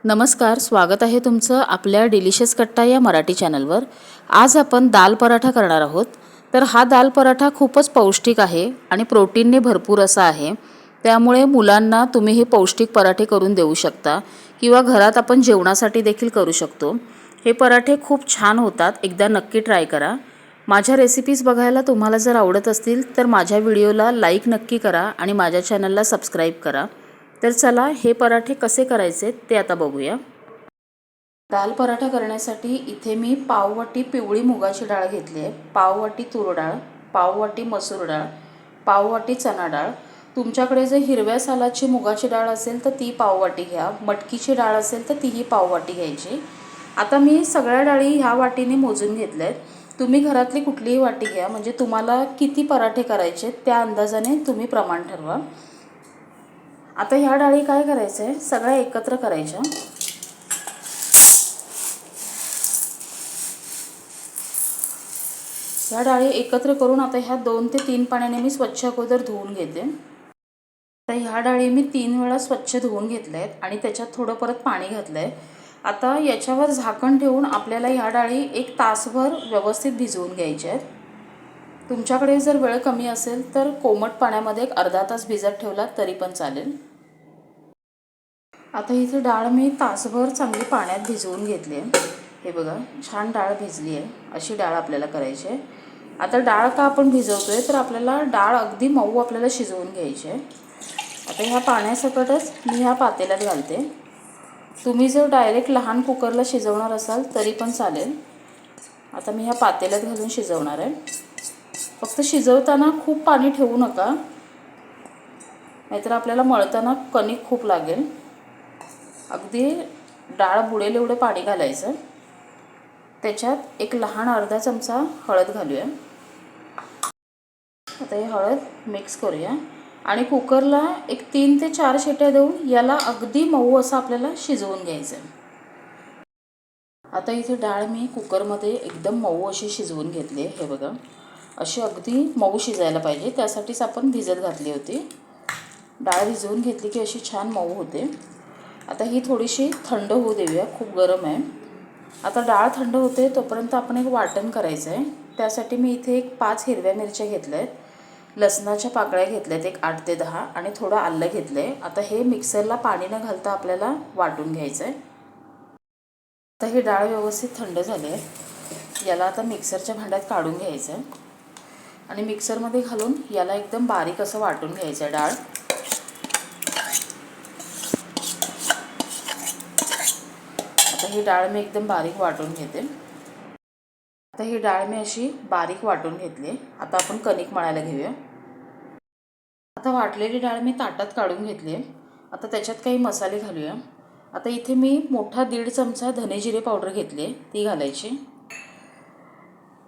नमस्कार, स्वागत आहे तुमचं आपल्या डिलिशियस कट्टा या मराठी चॅनलवर। आज आपण दाल पराठा करणार आहोत। तर हा दाल पराठा खूपच पौष्टिक आहे आणि प्रोटीनने भरपूर असा आहे। त्यामुळे मुलांना तुम्ही हे पौष्टिक पराठे करून देऊ शकता किंवा घरात आपण जेवणासाठी देखील करू शकतो। हे पराठे खूप छान होतात, एकदा नक्की ट्राय करा। माझ्या रेसिपीज बघायला तुम्हाला जर आवडत असतील तर माझ्या व्हिडिओला लाईक नक्की करा आणि माझ्या चॅनलला सबस्क्राईब करा। तर चला हे पराठे कसे करायचे ते आता बघूया। दाल पराठा करण्यासाठी इथे मी पाव वाटी पिवळी मुगाची डाळ घेतली आहे, पाव वाटी तूर डाळ, पाव वाटी मसूर डाळ, पाव वाटी चणा डाळ। तुमच्याकडे जर हिरव्या सालाची मुगाची डाळ असेल तर ती पाव वाटी घ्या, मटकीची डाळ असेल तर तीही पाव वाटी घ्यायची। आता मी सगळ्या डाळी ह्या वाटीने मोजून घेतल्यात। तुम्ही घरातली कुठलीही वाटी घ्या, म्हणजे तुम्हाला किती पराठे करायचे त्या अंदाजाने तुम्ही प्रमाण ठरवा। आता ह्या डाळी काय करायचं आहे, सगळ्या एकत्र करायच्या। ह्या डाळी एकत्र करून आता ह्या 2 ते 3 पाण्याने मी स्वच्छ अगोदर धुवून घेते। तर ह्या डाळी मी 3 वेळा स्वच्छ धुवून घेतल्या आहेत आणि त्याच्यात थोडं परत पाणी घातलं आहे। आता याच्यावर झाकण ठेवून आपल्याला ह्या डाळी 1 तासभर व्यवस्थित भिजवून घ्यायच्या आहेत। तुमच्याकडे जर वेळ कमी असेल तर कोमट पाण्यामध्ये 1 अर्धा तास भिजत ठेवला तरी पण चालेल। आता इथे डाळ मी तासभर चांगली पाण्यात भिजवून घेतली आहे। हे बघा, छान डाळ भिजली आहे। अशी डाळ आपल्याला करायची आहे। आता डाळ का आपण भिजवतोय तर आपल्याला डाळ अगदी मऊ आपल्याला शिजवून घ्यायची आहे। आता ह्या पाण्यासकटच मी ह्या पातेल्यात घालते। तुम्ही जर डायरेक्ट लहान कुकरला शिजवणार असाल तरी पण चालेल। आता मी ह्या पातेल्यात घालून शिजवणार आहे। फक्त शिजवताना खूप पाणी ठेवू नका, नाहीतर आपल्याला मळताना कणिक खूप लागेल। अगदी डाळ बुडेल एवढं पाणी घालायचं। त्याच्यात 1 लहान अर्धा चमचा हळद घालूया। आता हे हळद मिक्स करूया आणि कुकरला 3 ते 4 शिट्या देऊन याला अगदी मऊ असं आपल्याला शिजवून घ्यायचं आहे। आता इथे डाळ मी कुकरमध्ये एकदम मऊ अशी शिजवून घेतली आहे। हे बघा, अशी अगदी मऊ शिजायला पाहिजे, त्यासाठीच आपण भिजत घातली होती। डाळ भिजवून घेतली की अशी छान मऊ होते। आता ही थोडीशी थंड होऊ देऊया, खूप गरम आहे। आता डाळ थंड होते तोपर्यंत आपण एक वाटण करायचं आहे। त्यासाठी मी इथे 5 हिरव्या मिरच्या घेतल्या आहेत, लसणाच्या पाकळ्या घेतल्या आहेत 8 ते 10 आणि थोडं आलं घेतलं आहे। आता हे मिक्सरला पाणी न घालता आपल्याला वाटून घ्यायचं आहे। आता ही डाळ व्यवस्थित थंड झाली आहे। याला आता मिक्सरच्या भांड्यात काढून घ्यायचं आहे आणि मिक्सरमध्ये घालून याला एकदम बारीक असं वाटून घ्यायचं आहे डाळ। आता ही डाळ मी एकदम बारीक वाटून घेते। आता ही डाळ मी अशी बारीक वाटून घेतली। आता आपण कणिक मळायला घेऊया। आता वाटलेली डाळ मी ताटात काढून घेतली आहे। आता त्याच्यात काही मसाले घालूया। आता इथे मी मोठा 1.5 चमचा धने जिरे पावडर घेतली आहे, ती घालायची।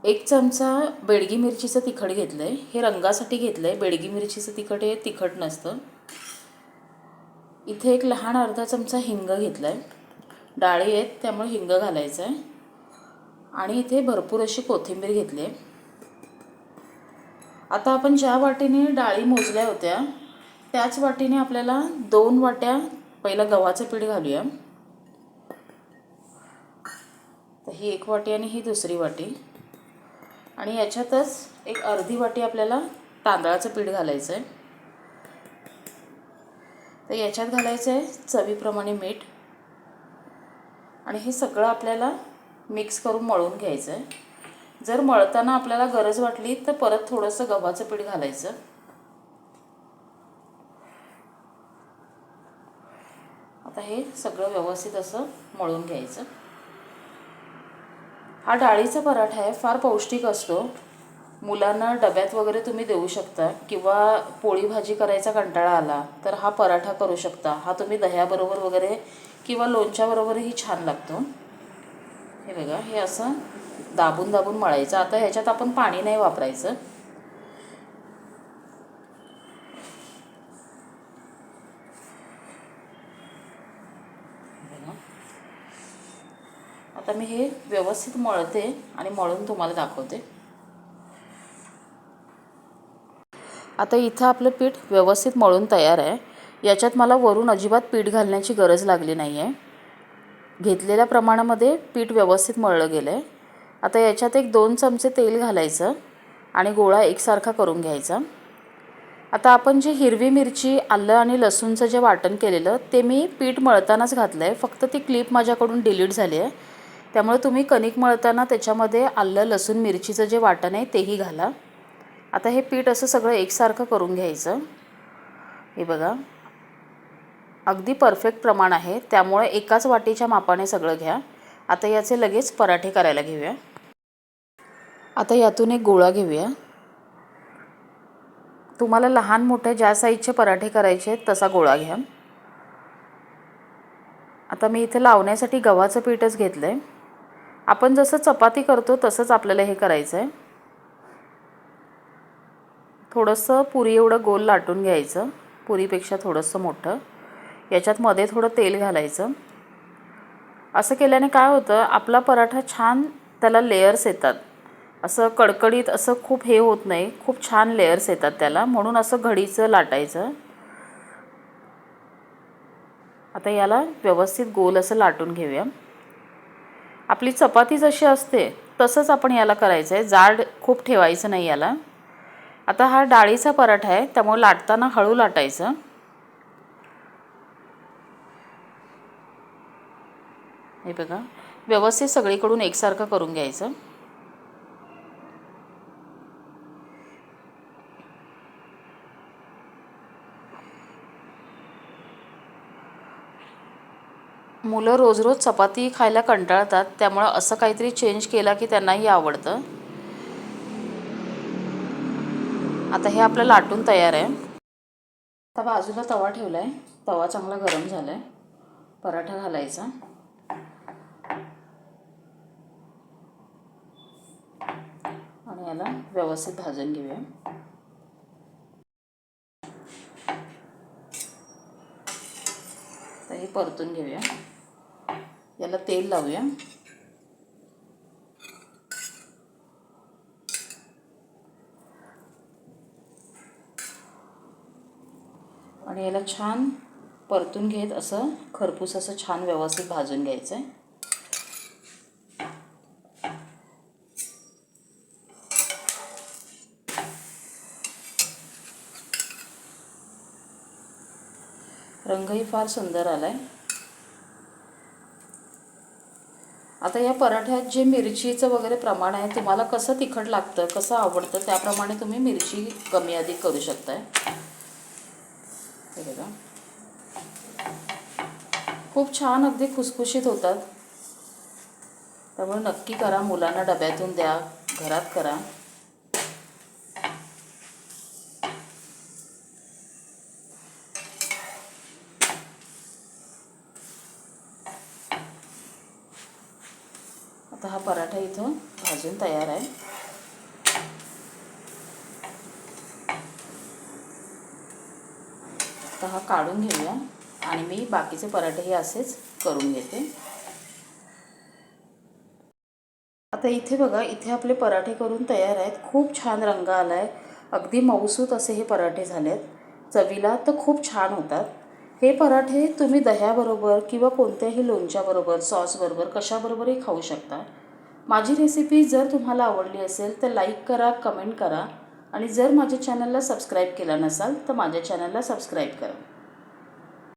1 चमचा बेडगी मिरचीचं तिखट घेतलं आहे, हे रंगासाठी घेतलं आहे। बेडगी मिरचीचं तिखट हे तिखट नसतं। इथे 1 लहान अर्धा चमचा हिंग घेतला आहे। डाळी आहेत त्यामुळे हिंग घालायचं आहे आणि इथे भरपूर अशी कोथिंबीर घेतली आहे। आता आपण ज्या वाटीने डाळी मोजल्या होत्या त्याच वाटीने आपल्याला 2 वाट्या पहिला गव्हाचं पीठ घालूया। तर ही 1 वाटी आणि ही दुसरी वाटी आणि याच्यातच 1 अर्धी वाटी आपल्याला तांदळाचं पीठ घालायचं आहे। तर याच्यात घालायचं आहे चवीप्रमाणे मीठ आणि हे सगळं आपल्याला मिक्स करून मळून घ्यायचं आहे। जर मळताना आपल्याला गरज वाटली तर परत थोडंसं गव्हाचं पीठ घालायचं। आता हे सगळं व्यवस्थित असं मळून घ्यायचं। हा डाळीचा पराठा आहे, फार पौष्टिक असतो। मुलांना डब्यात वगैरे तुम्ही देऊ शकता किंवा पोळी भाजी करायचा कंटाळा आला तर हा पराठा करू शकता। हा तुम्ही दह्याबरोबर वगैरे किंवा लोणच्याबरोबरही छान लागतो। हे बघा, हे असं दाबून दाबून मळायचं। आता ह्याच्यात आपण पाणी नाही वापरायचं। आता मी हे व्यवस्थित मळते आणि मळून तुम्हाला दाखवते। आता इथं आपलं पीठ व्यवस्थित मळून तयार आहे। याच्यात मला वरून अजिबात पीठ घालण्याची गरज लागली नाही आहे। घेतलेल्या प्रमाणामध्ये पीठ व्यवस्थित मळलं गेलं आहे. आता याच्यात एक 2 चमचे तेल घालायचं आणि गोळा एकसारखा करून घ्यायचा. आता आपण जी हिरवी मिरची, आलं आणि लसूणचं जे वाटण केलेलं ते मी पीठ मळतानाच घातलं आहे. फक्त ती क्लिप माझ्याकडून डिलीट झाली आहे. त्यामुळे तुम्ही कणिक मळताना त्याच्यामध्ये आलं, लसूण, मिरचीचं जे वाटण आहे तेही घाला. आता हे पीठ असं सगळं एकसारखं करून घ्यायचं. हे बघा, अगदी परफेक्ट प्रमाण आहे, त्यामुळे एकाच वाटीच्या मापाने सगळं घ्या. आता याचे लगेच पराठे करायला घेऊया. आता यातून एक गोळा घेऊया. तुम्हाला लहान मोठे ज्या साईजचे पराठे करायचे आहेत तसा गोळा घ्या. आता मी इथे लावण्यासाठी गव्हाचं पीठच घेतलं आहे. आपण जसं चपाती करतो तसंच आपल्याला हे करायचं आहे. थोडंसं पुरी एवढं गोल लाटून घ्यायचं, पुरीपेक्षा थोडंसं मोठं. याच्यात मध्ये थोडं तेल घालायचं. असं केल्याने काय होतं, आपला पराठा छान त्याला लेयर्स येतात. असं कडकडीत असं खूप हे होत नाही, खूप छान लेयर्स येतात त्याला, म्हणून असं घडीचं लाटायचं. आता याला व्यवस्थित गोल असं लाटून घेऊया. आपली चपाती जशी असते तसंच आपण याला करायचं आहे, जाड खूप ठेवायचं नाही याला. आता हा डाळीचा पराठा आहे, त्यामुळे लाटताना हळू लाटायचं. हे बघा, व्यवस्थित सगळीकडून एकसारखं करून घ्यायचं. मुलं रोज रोज चपाती खायला कंटाळतात, त्यामुळे असं काहीतरी चेंज केला की त्यांनाही आवडतं. आता हे आपलं लाटून तयार आहे. आता बाजूला तवा ठेवला आहे. तवा चांगला गरम झाला आहे. पराठा घालायचा आणि याला व्यवस्थित भाजून घेऊया. तर हे परतून घेऊया. याला तेल लावूया. आणि याला छान परतून घेत असं खरपूस असं छान व्यवस्थित भाजून घ्यायचं आहे. रंगही फार सुंदर आला आहे. आता या पराठ्यात जे मिरचीचं वगैरे प्रमाण आहे, तुम्हाला कसं तिखट लागतं, कसं आवडतं त्याप्रमाणे तुम्ही मिरची कमी अधिक करू शकताय. हे बघा, खूप छान अगदी खुसखुशीत होतात. त्यामुळे नक्की करा, मुलांना डब्यातून द्या, घरात करा. आता हा पराठा इथं भाजून तयार आहे. आता हा काढून घेऊया आणि मी बाकीचे पराठेही असेच करून घेते. आता इथे बघा, इथे आपले पराठे करून तयार आहेत. खूप छान रंग आला आहे. अगदी मऊसूत असे हे पराठे झालेत. चवीला तर खूप छान होतात. हे पराठे तुम्ही दह्याबरोबर किंवा कोणत्याही लोणच्याबरोबर, सॉसबरोबर, कशाबरोबरही खाऊ शकता. माझी रेसिपी जर तुम्हाला आवडली असेल तर लाईक करा, कमेंट करा आणि जर माझ्या चॅनलला सबस्क्राईब केलं नसाल तर माझ्या चॅनलला सबस्क्राईब करा.